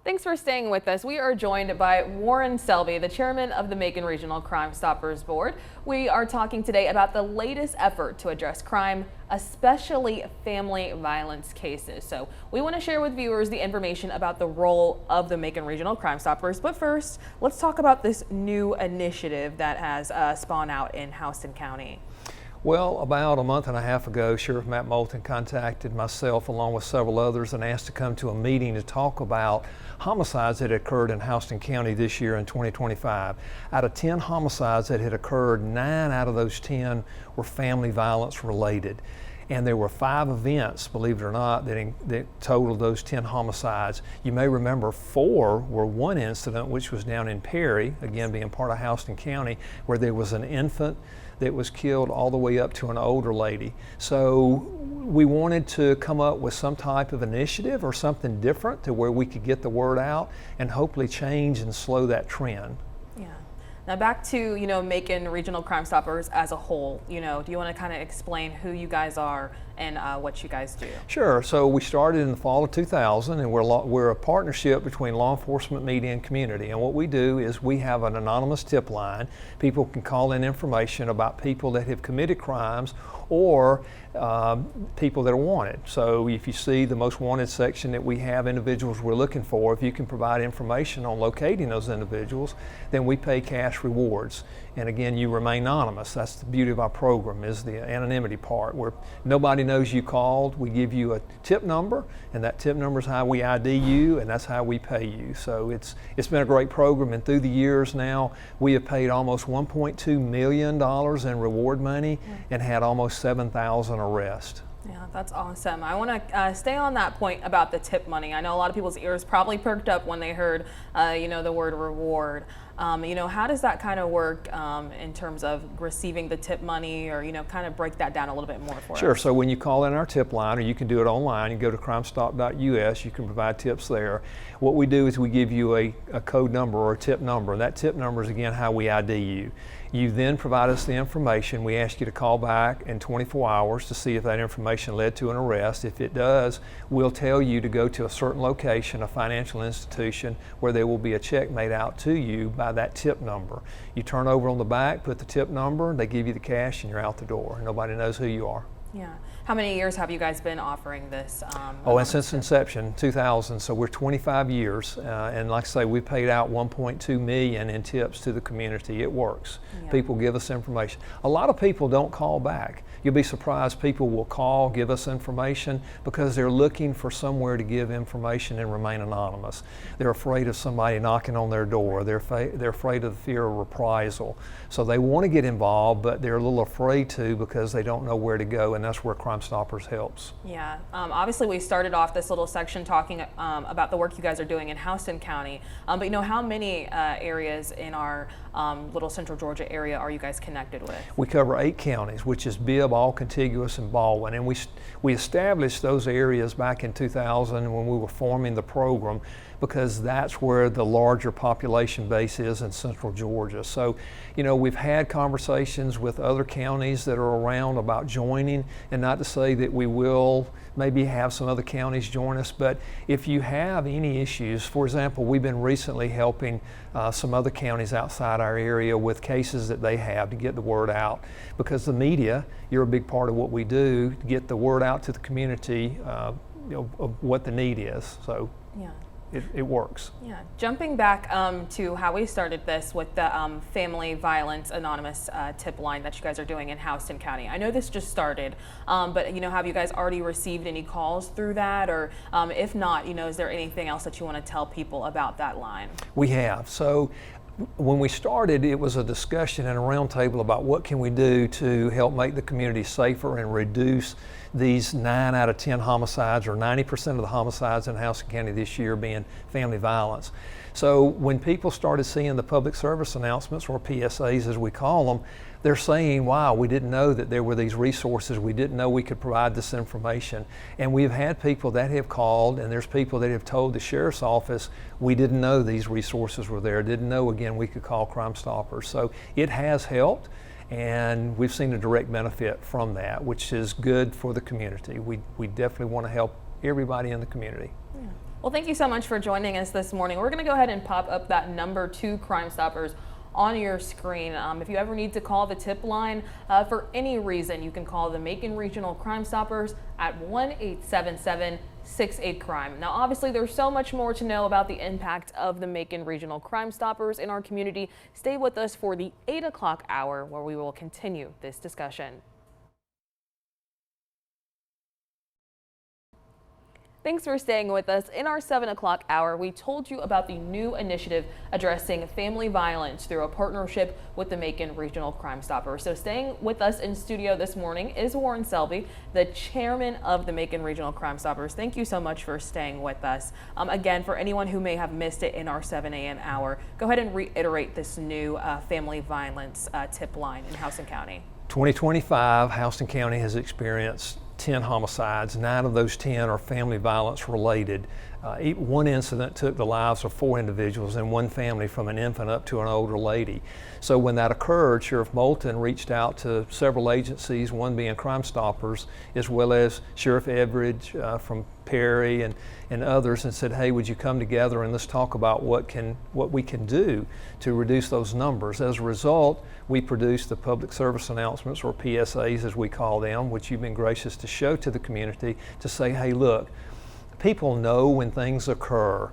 Thanks for staying with us. We are joined by Warren Selby, the chairman of the Macon Regional Crimestoppers Board. We are talking today about the latest effort to address crime, especially family violence cases. So we want to share with viewers the information about the role of the Macon Regional Crimestoppers. But first, let's talk about this new initiative that has spawned out in Houston County. Well, about a month and a half ago, Sheriff Matt Moulton contacted myself along with several others and asked to come to a meeting to talk about homicides that had occurred in Houston County this year in 2025. Out of 10 homicides that had occurred, 9 out of those 10 were family violence related. And there were 5 events, believe it or not, that totaled those 10 homicides. You may remember 4 were one incident, which was down in Perry, again being part of Houston County, where there was an infant that was killed all the way up to an older lady. So we wanted to come up with some type of initiative or something different to where we could get the word out and hopefully change and slow that trend. Yeah. Now back to, Macon Regional Crimestoppers as a whole, do you want to kind of explain who you guys are and what you guys do? Sure. So we started in the fall of 2000 and we're a partnership between law enforcement, media, and community. And what we do is we have an anonymous tip line. People can call in information about people that have committed crimes or people that are wanted. So if you see the most wanted section that we have individuals we're looking for, if you can provide information on locating those individuals, then we pay cash rewards. And again, you remain anonymous. That's the beauty of our program, is the anonymity part, where nobody knows you called. We give you a tip number, and that tip number is how we ID you, and that's how we pay you. So it's been a great program, and through the years now, we have paid almost $1.2 million in reward money and had almost 7,000 arrests. Yeah, that's awesome. I want to stay on that point about the tip money. I know a lot of people's ears probably perked up when they heard, the word reward. How does that kind of work in terms of receiving the tip money, or, kind of break that down a little bit more for us? Sure. So when you call in our tip line, or you can do it online, you go to crimestop.us, you can provide tips there. What we do is we give you a code number or a tip number, and that tip number is again how we ID you. You then provide us the information. We ask you to call back in 24 hours to see if that information led to an arrest. If it does, we'll tell you to go to a certain location, a financial institution, where there will be a check made out to you by that tip number. You turn over on the back, put the tip number, they give you the cash, and you're out the door. Nobody knows who you are. Yeah. How many years have you guys been offering this? And since inception, 2000, so we're 25 years. And like I say, we paid out $1.2 million in tips to the community. It works. Yeah. People give us information. A lot of people don't call back. You'll be surprised, people will call, give us information because they're looking for somewhere to give information and remain anonymous. They're afraid of somebody knocking on their door. They're afraid of the fear of reprisal. So they want to get involved, but they're a little afraid to because they don't know where to go, and that's where Crimestoppers helps. Yeah, obviously we started off this little section talking about the work you guys are doing in Houston County, but how many areas in our little central Georgia area are you guys connected with? We cover 8 counties, which is Bibb, all contiguous, and Baldwin, and we established those areas back in 2000 when we were forming the program, because that's where the larger population base is in central Georgia. So, we've had conversations with other counties that are around about joining, and not to say that we will maybe have some other counties join us, but if you have any issues, for example, we've been recently helping some other counties outside our area with cases that they have to get the word out, because the media, you're a big part of what we do to get the word out to the community of what the need is. So. Yeah. It works. Yeah. Jumping back to how we started this with the family violence anonymous tip line that you guys are doing in Houston County. I know this just started, but have you guys already received any calls through that, or if not, is there anything else that you want to tell people about that line? We have. So when we started, it was a discussion and a roundtable about what can we do to help make the community safer and reduce these 9 out of 10 homicides, or 90% of the homicides in Houston County this year being family violence. So when people started seeing the public service announcements, or PSAs as we call them, they're saying, wow, we didn't know that there were these resources. We didn't know we could provide this information. And we've had people that have called, and there's people that have told the sheriff's office, we didn't know these resources were there, didn't know, again, we could call Crimestoppers. So it has helped, and we've seen a direct benefit from that, which is good for the community. We definitely want to help everybody in the community. Yeah. Well, thank you so much for joining us this morning. We're going to go ahead and pop up that number 2 Crime Stoppers on your screen. If you ever need to call the tip line for any reason, you can call the Macon Regional Crime Stoppers at 1-877-68-CRIME. Now, obviously, there's so much more to know about the impact of the Macon Regional Crime Stoppers in our community. Stay with us for the 8 o'clock hour, where we will continue this discussion. Thanks for staying with us. In our 7 o'clock hour, we told you about the new initiative addressing family violence through a partnership with the Macon Regional Crime Stoppers. So staying with us in studio this morning is Warren Selby, the chairman of the Macon Regional Crime Stoppers. Thank you so much for staying with us. Again, for anyone who may have missed it in our 7 a.m. hour, go ahead and reiterate this new family violence tip line in Houston County. 2025, Houston County has experienced 10 homicides. 9 of those 10 are family violence related. One incident took the lives of 4 individuals in one family, from an infant up to an older lady. So when that occurred, Sheriff Moulton reached out to several agencies, one being Crime Stoppers, as well as Sheriff Everidge from Perry and others, and said, hey, would you come together and let's talk about what we can do to reduce those numbers. As a result, we produced the public service announcements, or PSAs as we call them, which you've been gracious to show to the community, to say, hey, look, people know when things occur,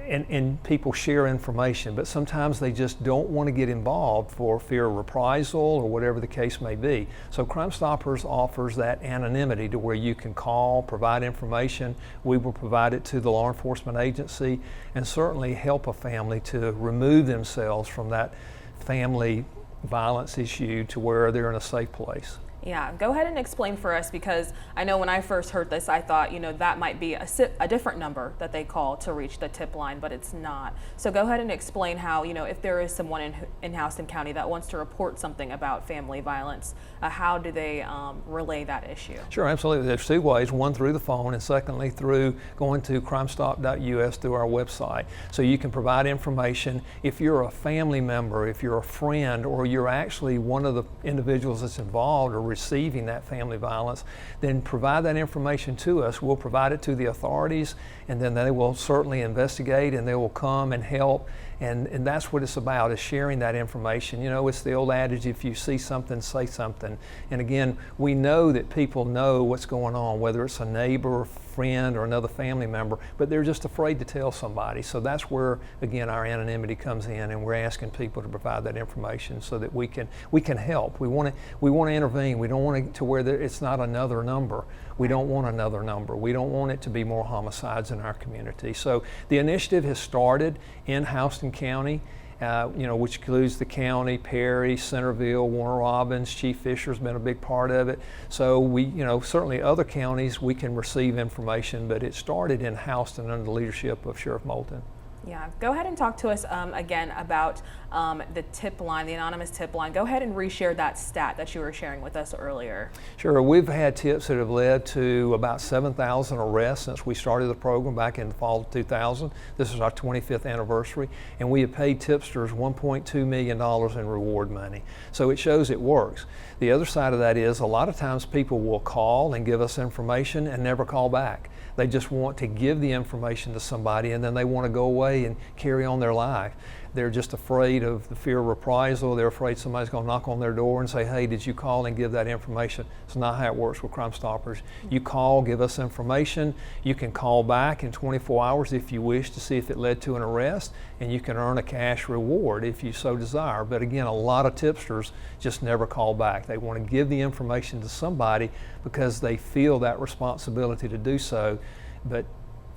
and people share information, but sometimes they just don't want to get involved for fear of reprisal or whatever the case may be. So Crime Stoppers offers that anonymity to where you can call, provide information. We will provide it to the law enforcement agency, and certainly help a family to remove themselves from that family violence issue to where they're in a safe place. Yeah, go ahead and explain for us, because I know when I first heard this, I thought, that might be a different number that they call to reach the tip line, but it's not. So go ahead and explain how, if there is someone in Houston County that wants to report something about family violence, how do they relay that issue? Sure, absolutely. There's 2 ways. One, through the phone, and secondly, through going to crimestop.us through our website. So you can provide information. If you're a family member, if you're a friend, or you're actually one of the individuals that's involved or receiving that family violence, then provide that information to us. We'll provide it to the authorities, and then they will certainly investigate, and they will come and help. And that's what it's about, is sharing that information. It's the old adage, if you see something, say something. And again, we know that people know what's going on, whether it's a neighbor, friend, or another family member, but they're just afraid to tell somebody. So that's where, again, our anonymity comes in, and we're asking people to provide that information so that we can help. We want to intervene. We don't want it to where it's not another number. We don't want another number. We don't want it to be more homicides in our community. So the initiative has started in Houston County, which includes the county, Perry, Centerville, Warner Robins. Chief Fisher's been a big part of it. So we, certainly other counties we can receive information, but it started in Houston under the leadership of Sheriff Moulton. Yeah, go ahead and talk to us again about the tip line, the anonymous tip line. Go ahead and reshare that stat that you were sharing with us earlier. Sure, we've had tips that have led to about 7,000 arrests since we started the program back in the fall of 2000. This is our 25th anniversary, and we have paid tipsters $1.2 million in reward money. So it shows it works. The other side of that is, a lot of times people will call and give us information and never call back. They just want to give the information to somebody, and then they want to go away and carry on their life. They're just afraid of the fear of reprisal. They're afraid somebody's going to knock on their door and say, hey, did you call and give that information? It's not how it works with Crime Stoppers. You call, give us information. You can call back in 24 hours if you wish to see if it led to an arrest, and you can earn a cash reward if you so desire. But again, a lot of tipsters just never call back. They want to give the information to somebody because they feel that responsibility to do so, but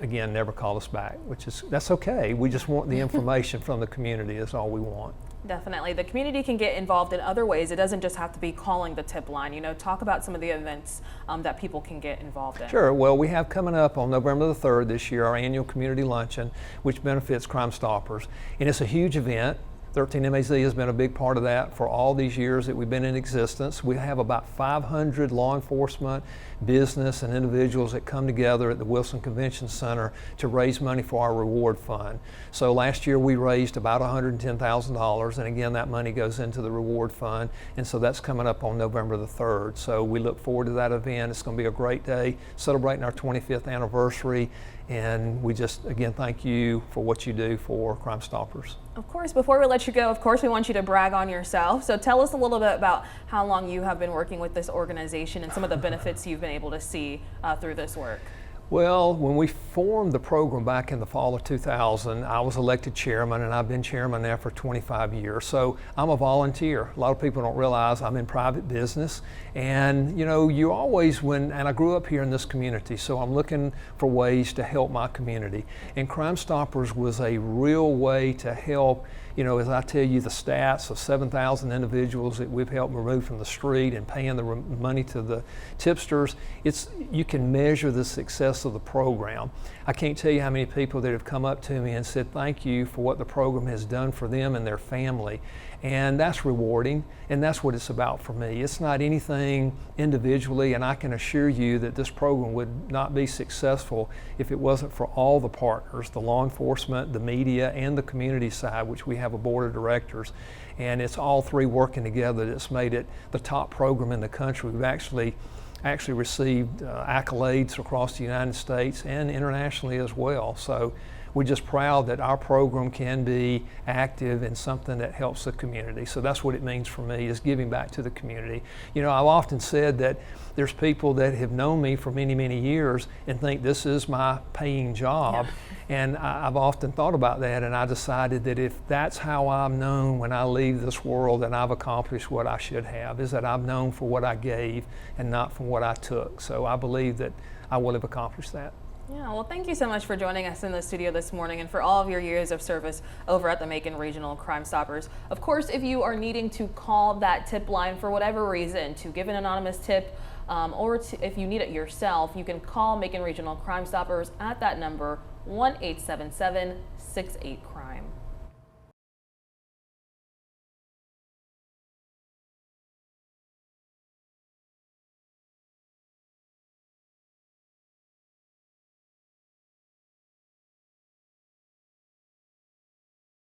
again, never call us back, that's okay. We just want the information from the community. That's all we want. Definitely. The community can get involved in other ways. It doesn't just have to be calling the tip line. Talk about some of the events that people can get involved in. Sure. Well, we have coming up on November the 3rd this year our annual community luncheon, which benefits Crime Stoppers. And it's a huge event. 13MAZ has been a big part of that for all these years that we've been in existence. We have about 500 law enforcement, business, and individuals that come together at the Wilson Convention Center to raise money for our reward fund. So last year we raised about $110,000, and again, that money goes into the reward fund, and so that's coming up on November the 3rd. So we look forward to that event. It's going to be a great day, celebrating our 25th anniversary, And we just, again, thank you for what you do for Crime Stoppers. Of course, before we let you go, of course, we want you to brag on yourself. So tell us a little bit about how long you have been working with this organization and some of the benefits you've been able to see through this work. Well, when we formed the program back in the fall of 2000, I was elected chairman, and I've been chairman now for 25 years. So I'm a volunteer. A lot of people don't realize I'm in private business. And you always, and I grew up here in this community, so I'm looking for ways to help my community. And Crime Stoppers was a real way to help. As I tell you the stats of 7,000 individuals that we've helped remove from the street and paying the money to the tipsters, you can measure the success of the program. I can't tell you how many people that have come up to me and said thank you for what the program has done for them and their family. And that's rewarding, and that's what it's about for me. It's not anything individually, and I can assure you that this program would not be successful if it wasn't for all the partners, the law enforcement, the media, and the community side, which we have a board of directors. And it's all three working together that's made it the top program in the country. We've actually received accolades across the United States and internationally as well. So we're just proud that our program can be active in something that helps the community. So that's what it means for me, is giving back to the community. I've often said that there's people that have known me for many, many years and think this is my paying job. Yeah. And I've often thought about that, and I decided that if that's how I'm known when I leave this world, then I've accomplished what I should have, is that I'm known for what I gave and not for what I took. So I believe that I will have accomplished that. Yeah, well, thank you so much for joining us in the studio this morning and for all of your years of service over at the Macon Regional Crime Stoppers. Of course, if you are needing to call that tip line for whatever reason, to give an anonymous tip, or if you need it yourself, you can call Macon Regional Crime Stoppers at that number, 1-877-68-CRIME.